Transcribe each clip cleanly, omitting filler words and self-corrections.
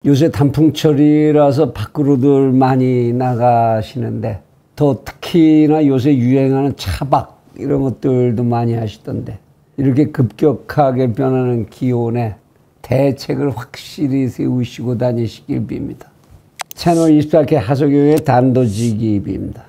요새 단풍철이라서 밖으로들 많이 나가시는데 더 특히나 요새 유행하는 차박 이런 것들도 많이 하시던데 이렇게 급격하게 변하는 기온에 대책을 확실히 세우시고 다니시길 빕니다. 채널 24K 하소교의 단도직입입니다.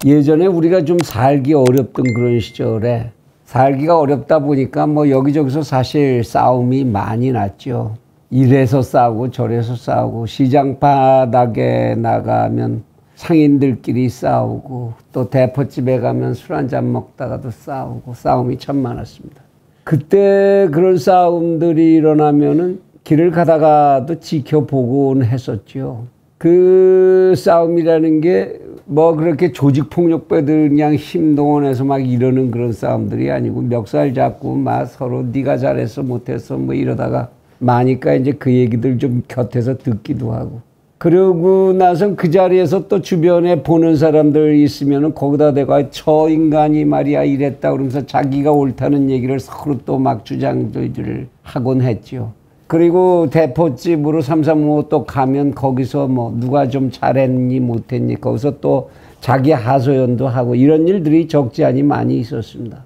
예전에 우리가 좀 살기 어렵던 그런 시절에 살기가 어렵다 보니까 뭐 여기저기서 사실 싸움이 많이 났죠. 이래서 싸우고 저래서 싸우고 시장 바닥에 나가면 상인들끼리 싸우고 또 대포집에 가면 술 한잔 먹다가도 싸우고 싸움이 참 많았습니다. 그때 그런 싸움들이 일어나면은 길을 가다가도 지켜보곤 했었죠. 그 싸움이라는 게 뭐 그렇게 조직폭력배들 그냥 힘동원해서 막 이러는 그런 싸움들이 아니고 멱살 잡고 막 서로 네가 잘했어 못했어 뭐 이러다가 많으니까 이제 그 얘기들 좀 곁에서 듣기도 하고 그러고 나서 그 자리에서 또 주변에 보는 사람들 있으면은 거기다 대고 저 인간이 말이야 이랬다 그러면서 자기가 옳다는 얘기를 서로 또 막 주장들을 하곤 했죠. 그리고 대포집으로 335 또 가면 거기서 뭐 누가 좀 잘했니 못했니 거기서 또 자기 하소연도 하고 이런 일들이 적지 않이 많이 있었습니다.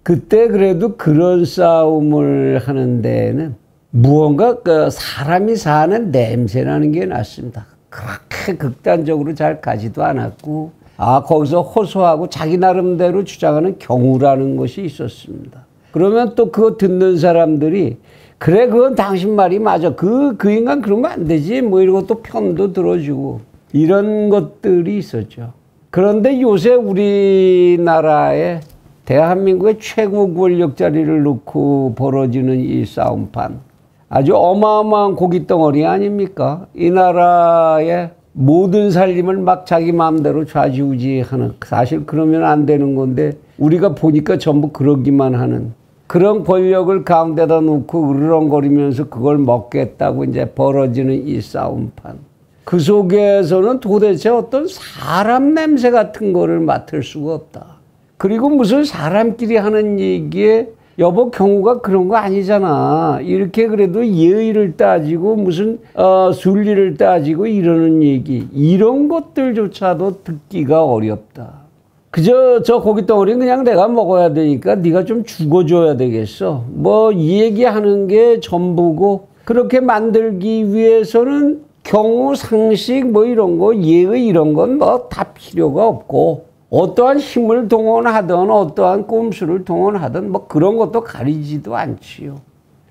그때 그래도 그런 싸움을 하는 데에는 무언가 사람이 사는 냄새나는 게 났습니다. 그렇게 극단적으로 잘 가지도 않았고 거기서 호소하고 자기 나름대로 주장하는 경우라는 것이 있었습니다. 그러면 또 그거 듣는 사람들이 그래 그건 당신 말이 맞아 그 인간 그런 거 안 되지 뭐 이러고 또 편도 들어주고 이런 것들이 있었죠. 그런데 요새 우리나라에 대한민국의 최고 권력 자리를 놓고 벌어지는 이 싸움판 아주 어마어마한 고깃덩어리 아닙니까? 이 나라의 모든 살림을 막 자기 마음대로 좌지우지하는 사실 그러면 안 되는 건데 우리가 보니까 전부 그러기만 하는 그런 권력을 가운데다 놓고 으르렁거리면서 그걸 먹겠다고 이제 벌어지는 이 싸움판. 그 속에서는 도대체 어떤 사람 냄새 같은 거를 맡을 수가 없다. 그리고 무슨 사람끼리 하는 얘기에 여보 경우가 그런 거 아니잖아. 이렇게 그래도 예의를 따지고 무슨 순리를 따지고 이러는 얘기. 이런 것들조차도 듣기가 어렵다. 그저 저 고깃덩어리는 그냥 내가 먹어야 되니까 네가 좀 죽어줘야 되겠어. 뭐 이 얘기하는 게 전부고 그렇게 만들기 위해서는 경우 상식 뭐 이런 거 예의 이런 건 뭐 다 필요가 없고 어떠한 힘을 동원하든 어떠한 꼼수를 동원하든 뭐 그런 것도 가리지도 않지요.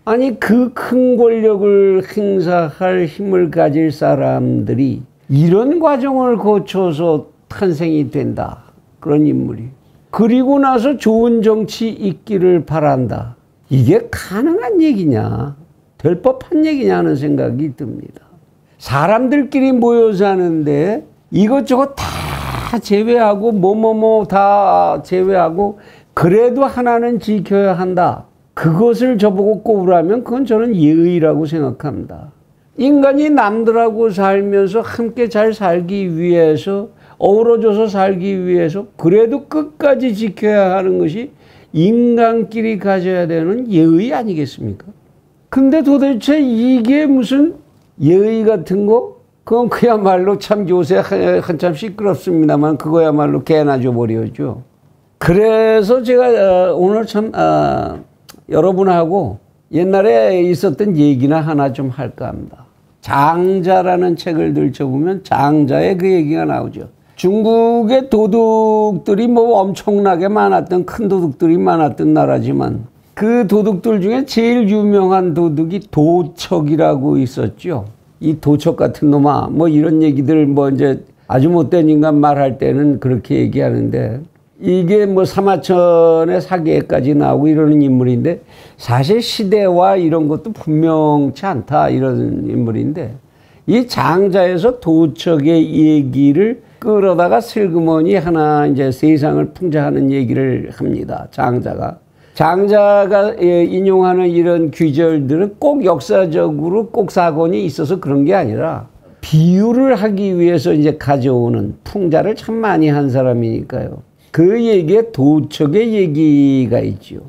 아니 그 큰 권력을 행사할 힘을 가질 사람들이 이런 과정을 거쳐서 탄생이 된다. 그런 인물이. 그리고 나서 좋은 정치 있기를 바란다. 이게 가능한 얘기냐? 될 법한 얘기냐 하는 생각이 듭니다. 사람들끼리 모여 사는데 이것저것 다 제외하고 뭐뭐뭐 다 제외하고 그래도 하나는 지켜야 한다. 그것을 저보고 꼽으라면 그건 저는 예의라고 생각합니다. 인간이 남들하고 살면서 함께 잘 살기 위해서 어우러져서 살기 위해서 그래도 끝까지 지켜야 하는 것이 인간끼리 가져야 되는 예의 아니겠습니까? 근데 도대체 이게 무슨 예의 같은 거? 그건 그야말로 참 요새 한참 시끄럽습니다만 그거야말로 개나 줘버려죠. 그래서 제가 오늘 참 여러분하고 옛날에 있었던 얘기나 하나 좀 할까 합니다. 장자라는 책을 들춰보면 장자의 그 얘기가 나오죠. 중국의 도둑들이 뭐 엄청나게 많았던 큰 도둑들이 많았던 나라지만 그 도둑들 중에 제일 유명한 도둑이 도척이라고 있었죠. 이 도척 같은 놈아 뭐 이런 얘기들 뭐 이제 아주 못된 인간 말할 때는 그렇게 얘기하는데 이게 뭐 사마천의 사계까지 나오고 이러는 인물인데 사실 시대와 이런 것도 분명치 않다 이런 인물인데 이 장자에서 도척의 얘기를 끌어다가 슬그머니 하나 이제 세상을 풍자하는 얘기를 합니다. 장자가 인용하는 이런 귀절들은 꼭 역사적으로 꼭 사건이 있어서 그런 게 아니라 비유를 하기 위해서 이제 가져오는 풍자를 참 많이 한 사람이니까요. 그 얘기에 도척의 얘기가 있죠.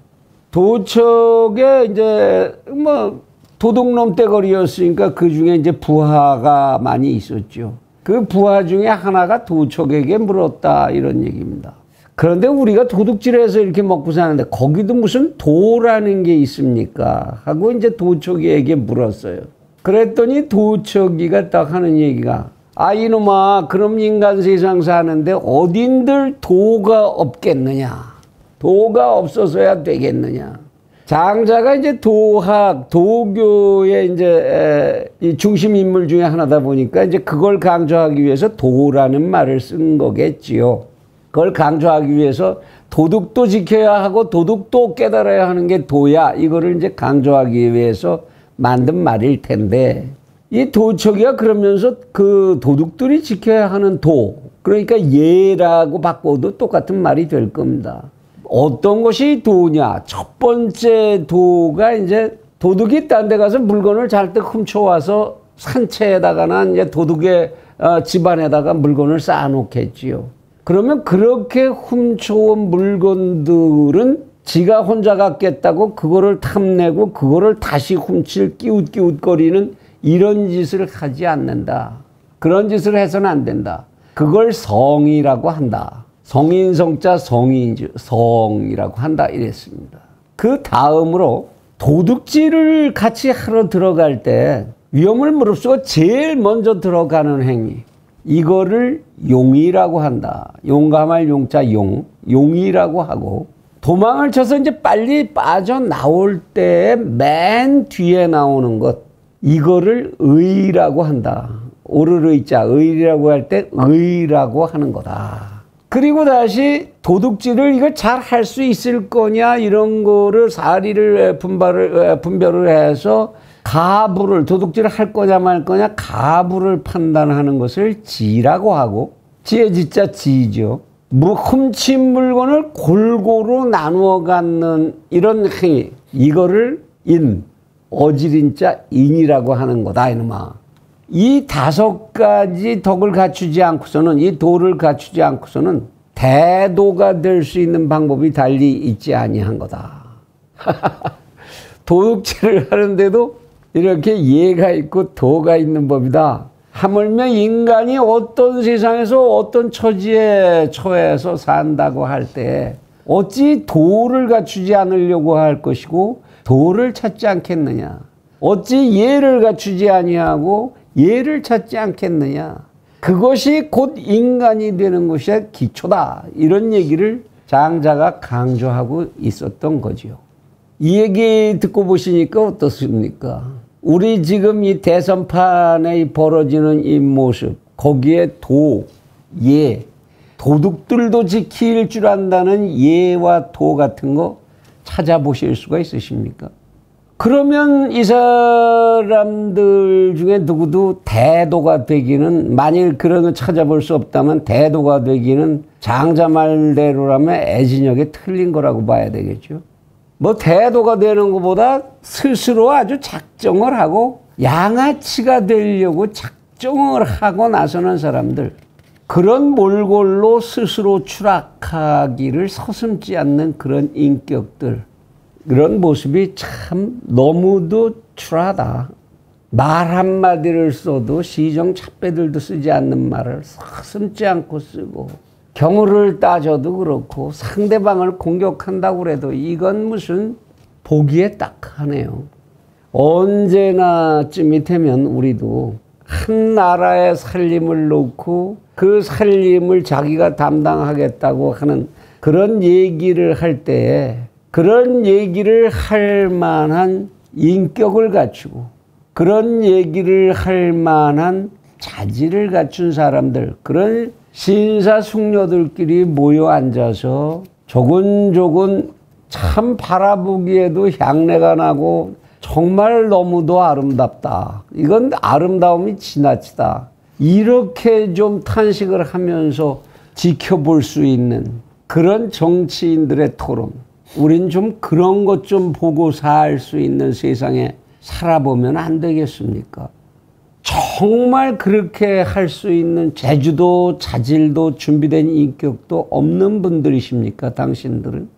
도척에 이제 뭐 도둑놈 떼거리였으니까 그 중에 이제 부하가 많이 있었죠. 그 부하 중에 하나가 도촉에게 물었다 이런 얘기입니다. 그런데 우리가 도둑질해서 이렇게 먹고 사는데 거기도 무슨 도라는 게 있습니까? 하고 이제 도촉에게 물었어요. 그랬더니 도촉이가 딱 하는 얘기가 아 이놈아 그럼 인간 세상 사는데 어딘들 도가 없겠느냐. 도가 없어서야 되겠느냐. 장자가 이제 도학, 도교의 이제 이 중심 인물 중에 하나다 보니까 이제 그걸 강조하기 위해서 도라는 말을 쓴 거겠지요. 그걸 강조하기 위해서 도둑도 지켜야 하고 도둑도 깨달아야 하는 게 도야. 이거를 이제 강조하기 위해서 만든 말일 텐데 이 도척이가 그러면서 그 도둑들이 지켜야 하는 도, 그러니까 예라고 바꿔도 똑같은 말이 될 겁니다. 어떤 것이 도냐? 첫 번째 도가 이제 도둑이 딴 데 가서 물건을 잘때 훔쳐와서 산채에다가나 이제 도둑의 집안에다가 물건을 쌓아놓겠지요. 그러면 그렇게 훔쳐온 물건들은 지가 혼자 갖겠다고 그거를 탐내고 그거를 다시 훔칠 끼웃끼웃거리는 이런 짓을 하지 않는다. 그런 짓을 해서는 안 된다. 그걸 성이라고 한다. 성인성자 성이라고 한다 이랬습니다. 그 다음으로 도둑질을 같이 하러 들어갈 때 위험을 무릅쓰고 제일 먼저 들어가는 행위, 이거를 용이라고 한다. 용감할 용자 용이라고 하고, 도망을 쳐서 이제 빨리 빠져나올 때 맨 뒤에 나오는 것, 이거를 의라고 한다. 오를 의자, 의라고 할 때 의라고 하는 거다. 그리고 다시 도둑질을 이걸 잘 할 수 있을 거냐 이런 거를 사리를 분별을 해서 가부를, 도둑질을 할 거냐 말 거냐 가부를 판단하는 것을 지라고 하고, 지혜 지자 지죠. 훔친 물건을 골고루 나누어 갖는 이런 행위, 이거를 어지린자 인이라고 하는 거다 이놈아. 이 5가지 덕을 갖추지 않고서는, 이 도를 갖추지 않고서는 대도가 될 수 있는 방법이 달리 있지 아니한 거다. 도둑질을 하는데도 이렇게 예가 있고 도가 있는 법이다. 하물며 인간이 어떤 세상에서 어떤 처지에 처해서 산다고 할 때 어찌 도를 갖추지 않으려고 할 것이고 도를 찾지 않겠느냐. 어찌 예를 갖추지 아니하고 예를 찾지 않겠느냐. 그것이 곧 인간이 되는 것이 기초다. 이런 얘기를 장자가 강조하고 있었던 거지요. 이 얘기 듣고 보시니까 어떻습니까? 우리 지금 이 대선판에 벌어지는 이 모습, 거기에 도, 예, 도둑들도 지킬 줄 안다는 예와 도 같은 거 찾아보실 수가 있으십니까? 그러면 이 사람들 중에 누구도 대도가 되기는, 만일 그런 거 찾아볼 수 없다면 대도가 되기는 장자 말대로라면 애진역에 틀린 거라고 봐야 되겠죠. 뭐 대도가 되는 것보다 스스로 아주 작정을 하고 양아치가 되려고 작정을 하고 나서는 사람들, 그런 몰골로 스스로 추락하기를 서슴지 않는 그런 인격들, 그런 모습이 참 너무도 추하다. 말 한마디를 써도 시정착배들도 쓰지 않는 말을 서슴지 않고 쓰고, 경우를 따져도 그렇고 상대방을 공격한다고 해도 이건 무슨 보기에 딱하네요. 언제나쯤이 되면 우리도 한 나라의 살림을 놓고 그 살림을 자기가 담당하겠다고 하는 그런 얘기를 할 때에 그런 얘기를 할 만한 인격을 갖추고 그런 얘기를 할 만한 자질을 갖춘 사람들, 그런 신사숙녀들끼리 모여 앉아서 조근조근 참 바라보기에도 향내가 나고 정말 너무도 아름답다. 이건 아름다움이 지나치다. 이렇게 좀 탄식을 하면서 지켜볼 수 있는 그런 정치인들의 토론. 우린 좀 그런 것 좀 보고 살 수 있는 세상에 살아보면 안 되겠습니까? 정말 그렇게 할 수 있는 재주도 자질도 준비된 인격도 없는 분들이십니까, 당신들은?